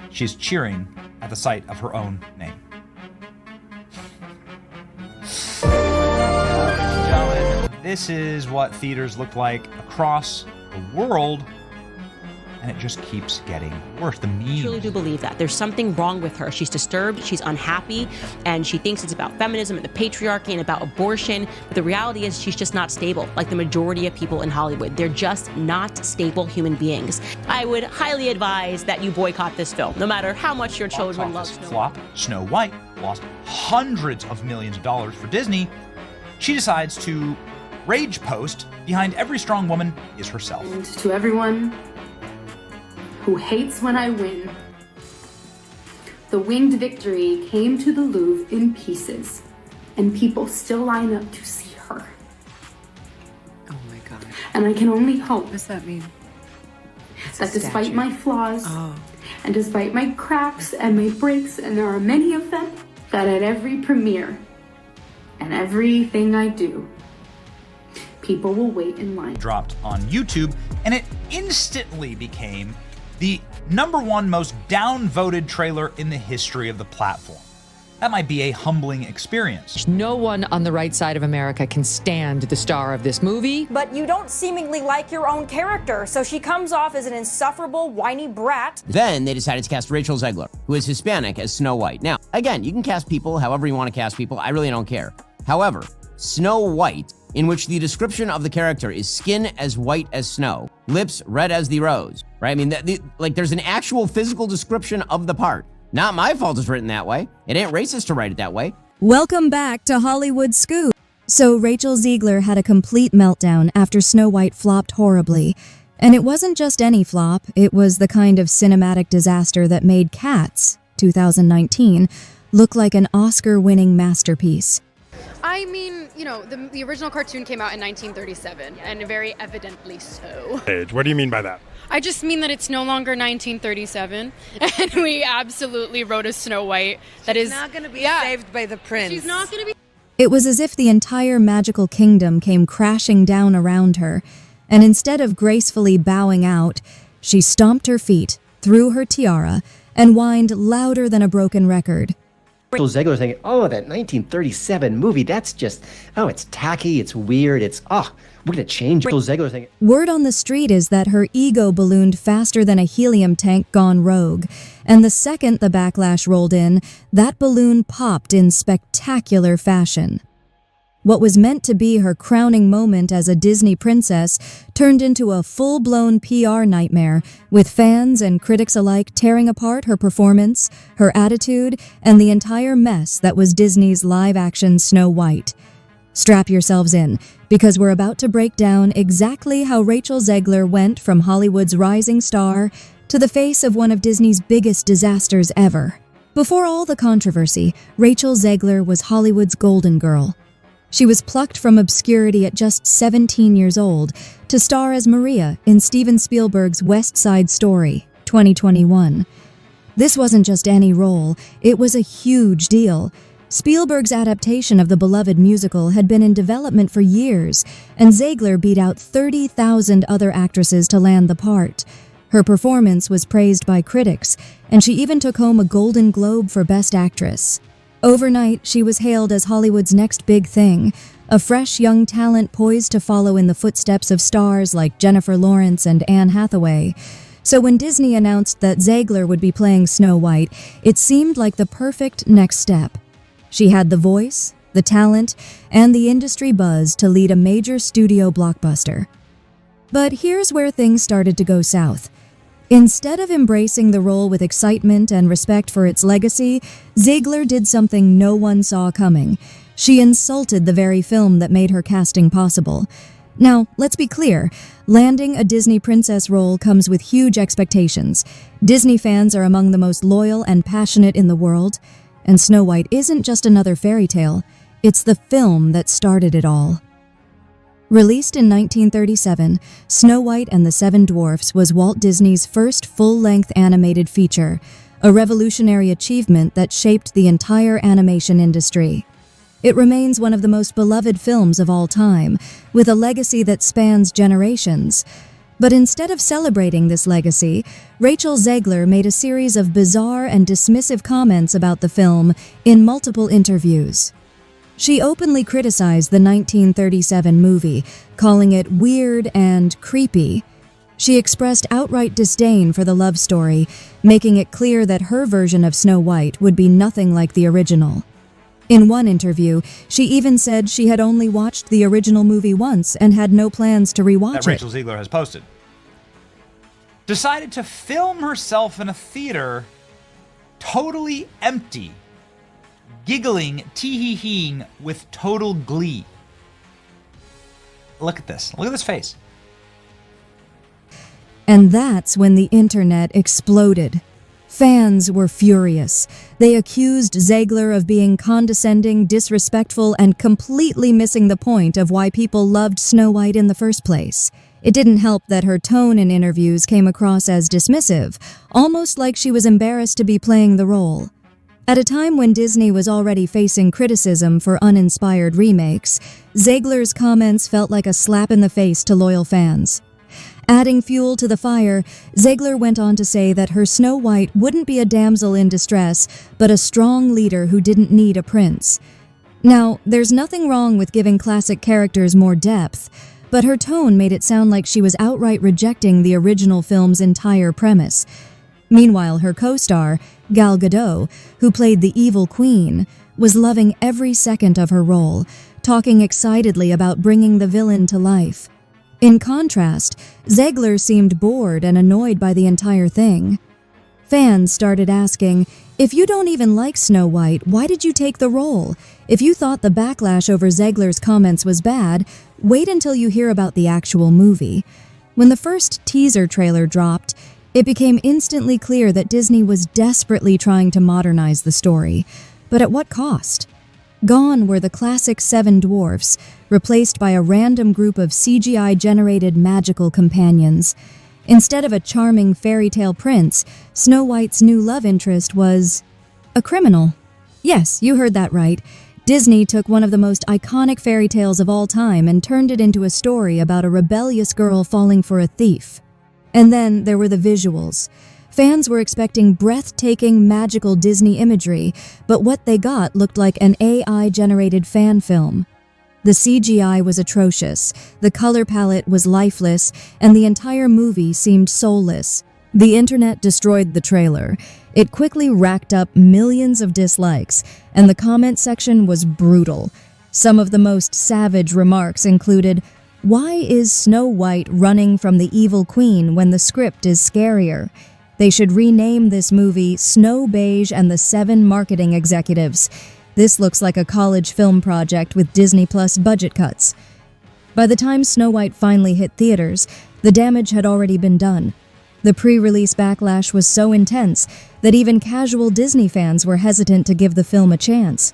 She's cheering at the sight of her own name. This is what theaters look like across the world, and it just keeps getting worse. The memes. I truly do believe that. There's something wrong with her. She's disturbed, she's unhappy, and she thinks it's about feminism and the patriarchy and about abortion. But the reality is she's just not stable, like the majority of people in Hollywood. They're just not stable human beings. I would highly advise that you boycott this film, no matter how much your children love Snow White. Flop, Snow White lost hundreds of millions of dollars for Disney. She decides to rage post behind every strong woman is herself. And to everyone who hates when I win, the winged victory came to the Louvre in pieces, and people still line up to see her. Oh my God. And I can only hope What does that mean? that despite my flaws, and despite my cracks and my breaks, and there are many of them, that at every premiere and everything I do, people will wait in line. Dropped on YouTube, and it instantly became the #1 most downvoted trailer in the history of the platform. That might be a humbling experience. No one on the right side of America can stand the star of this movie. But you don't seemingly like your own character, so she comes off as an insufferable, whiny brat. Then they decided to cast Rachel Zegler, who is Hispanic, as Snow White. Now, again, you can cast people however you want to cast people. I really don't care. However, Snow White, in which the description of the character is skin as white as snow, lips red as the rose, right? I mean, there's an actual physical description of the part. Not my fault it's written that way. It ain't racist to write it that way. Welcome back to Hollywood Scoop. So Rachel Zegler had a complete meltdown after Snow White flopped horribly. And it wasn't just any flop, it was the kind of cinematic disaster that made Cats, 2019, look like an Oscar-winning masterpiece. I mean, you know, the original cartoon came out in 1937, and very evidently so. What do you mean by that? I just mean that it's no longer 1937, and we absolutely wrote a Snow White that is not going to be saved by the prince. She's not going to be. It was as if the entire magical kingdom came crashing down around her, and instead of gracefully bowing out, she stomped her feet, threw her tiara, and whined louder than a broken record. Rachel Zegler thinking, oh, that 1937 movie, that's just, oh, it's tacky, it's weird, we're going to change it. Rachel Zegler thinking. Word on the street is that her ego ballooned faster than a helium tank gone rogue, and the second the backlash rolled in, that balloon popped in spectacular fashion. What was meant to be her crowning moment as a Disney princess turned into a full-blown PR nightmare, with fans and critics alike tearing apart her performance, her attitude, and the entire mess that was Disney's live-action Snow White. Strap yourselves in, because we're about to break down exactly how Rachel Zegler went from Hollywood's rising star to the face of one of Disney's biggest disasters ever. Before all the controversy, Rachel Zegler was Hollywood's golden girl. She was plucked from obscurity at just 17 years old to star as Maria in Steven Spielberg's West Side Story, 2021. This wasn't just any role, it was a huge deal. Spielberg's adaptation of the beloved musical had been in development for years, and Zegler beat out 30,000 other actresses to land the part. Her performance was praised by critics, and she even took home a Golden Globe for Best Actress. Overnight, she was hailed as Hollywood's next big thing, a fresh young talent poised to follow in the footsteps of stars like Jennifer Lawrence and Anne Hathaway. So when Disney announced that Zegler would be playing Snow White, it seemed like the perfect next step. She had the voice, the talent, and the industry buzz to lead a major studio blockbuster. But here's where things started to go south. Instead of embracing the role with excitement and respect for its legacy, Zegler did something no one saw coming. She insulted the very film that made her casting possible. Now, let's be clear, landing a Disney princess role comes with huge expectations. Disney fans are among the most loyal and passionate in the world, and Snow White isn't just another fairy tale, it's the film that started it all. Released in 1937, Snow White and the Seven Dwarfs was Walt Disney's first full-length animated feature, a revolutionary achievement that shaped the entire animation industry. It remains one of the most beloved films of all time, with a legacy that spans generations. But instead of celebrating this legacy, Rachel Zegler made a series of bizarre and dismissive comments about the film in multiple interviews. She openly criticized the 1937 movie, calling it weird and creepy. She expressed outright disdain for the love story, making it clear that her version of Snow White would be nothing like the original. In one interview, she even said she had only watched the original movie once and had no plans to rewatch that Rachel Zegler has posted. Decided to film herself in a theater totally empty, giggling, tee-hee-heeing with total glee. Look at this. Look at this face. And that's when the internet exploded. Fans were furious. They accused Zegler of being condescending, disrespectful, and completely missing the point of why people loved Snow White in the first place. It didn't help that her tone in interviews came across as dismissive, almost like she was embarrassed to be playing the role. At a time when Disney was already facing criticism for uninspired remakes, Zegler's comments felt like a slap in the face to loyal fans. Adding fuel to the fire, Zegler went on to say that her Snow White wouldn't be a damsel in distress, but a strong leader who didn't need a prince. Now, there's nothing wrong with giving classic characters more depth, but her tone made it sound like she was outright rejecting the original film's entire premise. Meanwhile, her co-star, Gal Gadot, who played the evil queen, was loving every second of her role, talking excitedly about bringing the villain to life. In contrast, Zegler seemed bored and annoyed by the entire thing. Fans started asking, if you don't even like Snow White, why did you take the role? If you thought the backlash over Zegler's comments was bad, wait until you hear about the actual movie. When the first teaser trailer dropped, it became instantly clear that Disney was desperately trying to modernize the story. But at what cost? Gone were the classic seven dwarfs, replaced by a random group of CGI-generated magical companions. Instead of a charming fairy tale prince, Snow White's new love interest was a criminal. Yes, you heard that right. Disney took one of the most iconic fairy tales of all time and turned it into a story about a rebellious girl falling for a thief. And then there were the visuals. Fans were expecting breathtaking, magical Disney imagery, but what they got looked like an AI-generated fan film. The CGI was atrocious, the color palette was lifeless, and the entire movie seemed soulless. The internet destroyed the trailer. It quickly racked up millions of dislikes, and the comment section was brutal. Some of the most savage remarks included, "Why is Snow White running from the evil queen when the script is scarier? They should rename this movie Snow Beige and the Seven Marketing Executives. This looks like a college film project with Disney Plus budget cuts." By the time Snow White finally hit theaters, the damage had already been done. The pre-release backlash was so intense that even casual Disney fans were hesitant to give the film a chance.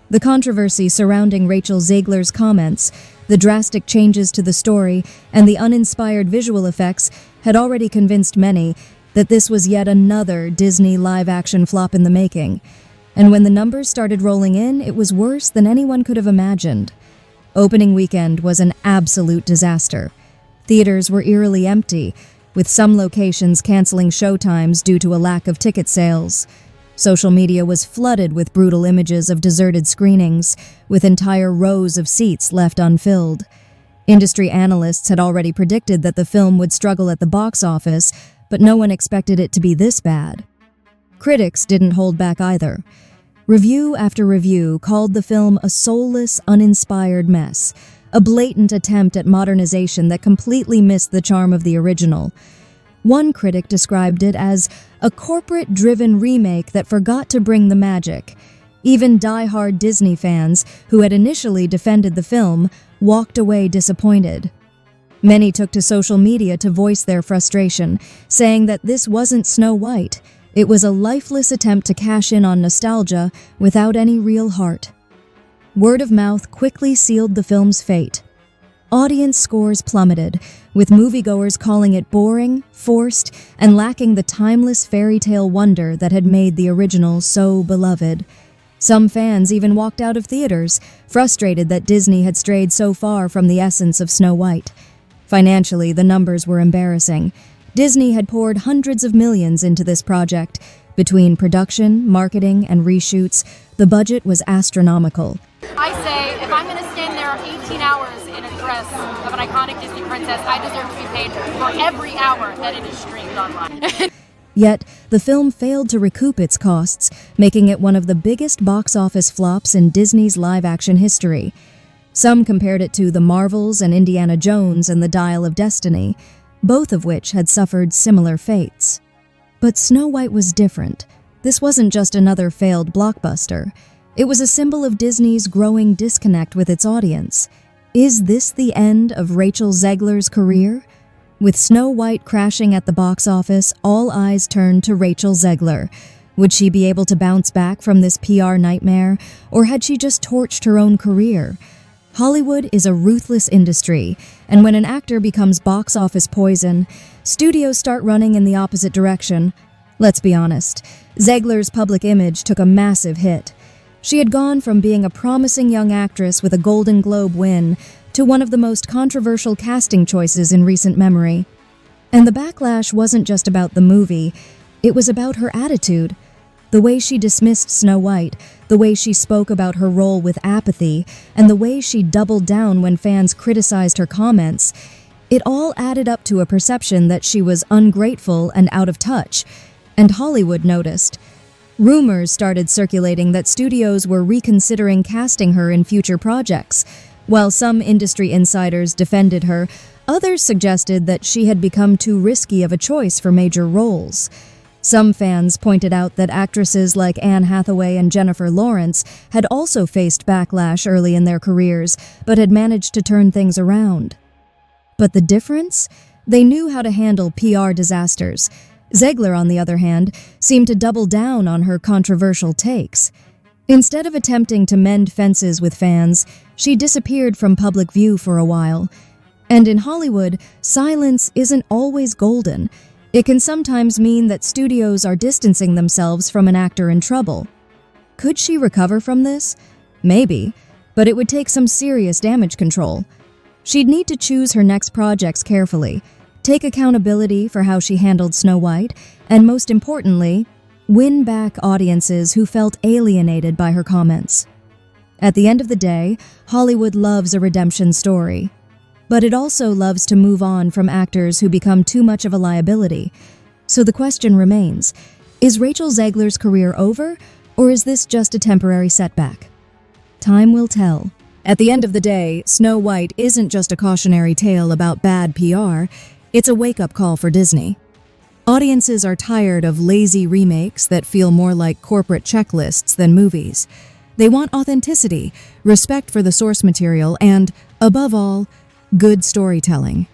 The controversy surrounding Rachel Zegler's comments, the drastic changes to the story, and the uninspired visual effects had already convinced many that this was yet another Disney live-action flop in the making. And when the numbers started rolling in, it was worse than anyone could have imagined. Opening weekend was an absolute disaster. Theaters were eerily empty, with some locations canceling showtimes due to a lack of ticket sales. Social media was flooded with brutal images of deserted screenings, with entire rows of seats left unfilled. Industry analysts had already predicted that the film would struggle at the box office, but no one expected it to be this bad. Critics didn't hold back either. Review after review called the film a soulless, uninspired mess, a blatant attempt at modernization that completely missed the charm of the original. One critic described it as a corporate-driven remake that forgot to bring the magic. Even die-hard Disney fans, who had initially defended the film, walked away disappointed. Many took to social media to voice their frustration, saying that this wasn't Snow White. It was a lifeless attempt to cash in on nostalgia without any real heart. Word of mouth quickly sealed the film's fate. Audience scores plummeted, with moviegoers calling it boring, forced, and lacking the timeless fairy tale wonder that had made the original so beloved. Some fans even walked out of theaters, frustrated that Disney had strayed so far from the essence of Snow White. Financially, the numbers were embarrassing. Disney had poured hundreds of millions into this project. Between production, marketing, and reshoots, the budget was astronomical. I say, if I'm going to stand there 18 hours in a dress of an iconic Disney princess, I deserve to be paid for every hour that it is streamed online. Yet, the film failed to recoup its costs, making it one of the biggest box office flops in Disney's live-action history. Some compared it to The Marvels and Indiana Jones and the Dial of Destiny, both of which had suffered similar fates. But Snow White was different. This wasn't just another failed blockbuster. It was a symbol of Disney's growing disconnect with its audience. Is this the end of Rachel Zegler's career? With Snow White crashing at the box office, all eyes turned to Rachel Zegler. Would she be able to bounce back from this PR nightmare, or had she just torched her own career? Hollywood is a ruthless industry, and when an actor becomes box office poison, studios start running in the opposite direction. Let's be honest, Zegler's public image took a massive hit. She had gone from being a promising young actress with a Golden Globe win to one of the most controversial casting choices in recent memory. And the backlash wasn't just about the movie, it was about her attitude. The way she dismissed Snow White, the way she spoke about her role with apathy, and the way she doubled down when fans criticized her comments, it all added up to a perception that she was ungrateful and out of touch, and Hollywood noticed. Rumors started circulating that studios were reconsidering casting her in future projects. While some industry insiders defended her, others suggested that she had become too risky of a choice for major roles. Some fans pointed out that actresses like Anne Hathaway and Jennifer Lawrence had also faced backlash early in their careers, but had managed to turn things around. But the difference? They knew how to handle PR disasters. Zegler, on the other hand, seemed to double down on her controversial takes. Instead of attempting to mend fences with fans, she disappeared from public view for a while. And in Hollywood, silence isn't always golden. It can sometimes mean that studios are distancing themselves from an actor in trouble. Could she recover from this? Maybe, but it would take some serious damage control. She'd need to choose her next projects carefully, take accountability for how she handled Snow White, and most importantly, win back audiences who felt alienated by her comments. At the end of the day, Hollywood loves a redemption story. But it also loves to move on from actors who become too much of a liability. So the question remains, is Rachel Zegler's career over, or is this just a temporary setback? Time will tell. At the end of the day, Snow White isn't just a cautionary tale about bad PR, it's a wake-up call for Disney. Audiences are tired of lazy remakes that feel more like corporate checklists than movies. They want authenticity, respect for the source material, and, above all, good storytelling.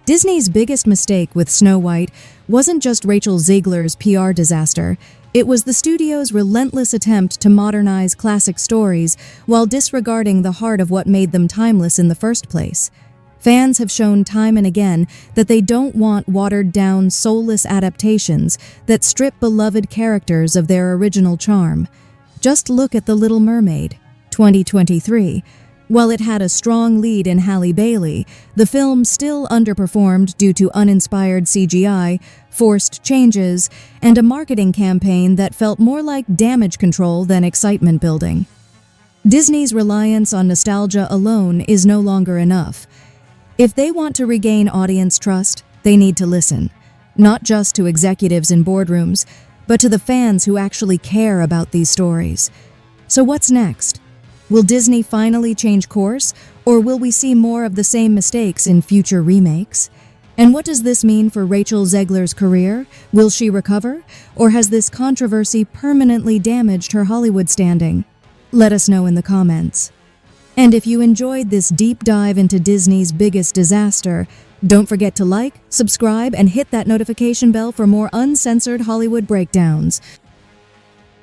Disney's biggest mistake with Snow White wasn't just Rachel Zegler's PR disaster, it was the studio's relentless attempt to modernize classic stories while disregarding the heart of what made them timeless in the first place. Fans have shown time and again that they don't want watered-down, soulless adaptations that strip beloved characters of their original charm. Just look at The Little Mermaid, 2023. While it had a strong lead in Halle Bailey, the film still underperformed due to uninspired CGI, forced changes, and a marketing campaign that felt more like damage control than excitement building. Disney's reliance on nostalgia alone is no longer enough. If they want to regain audience trust, they need to listen, not just to executives in boardrooms, but to the fans who actually care about these stories. So what's next? Will Disney finally change course, or will we see more of the same mistakes in future remakes? And what does this mean for Rachel Zegler's career? Will she recover, or has this controversy permanently damaged her Hollywood standing? Let us know in the comments. And if you enjoyed this deep dive into Disney's biggest disaster, don't forget to like, subscribe, and hit that notification bell for more uncensored Hollywood breakdowns.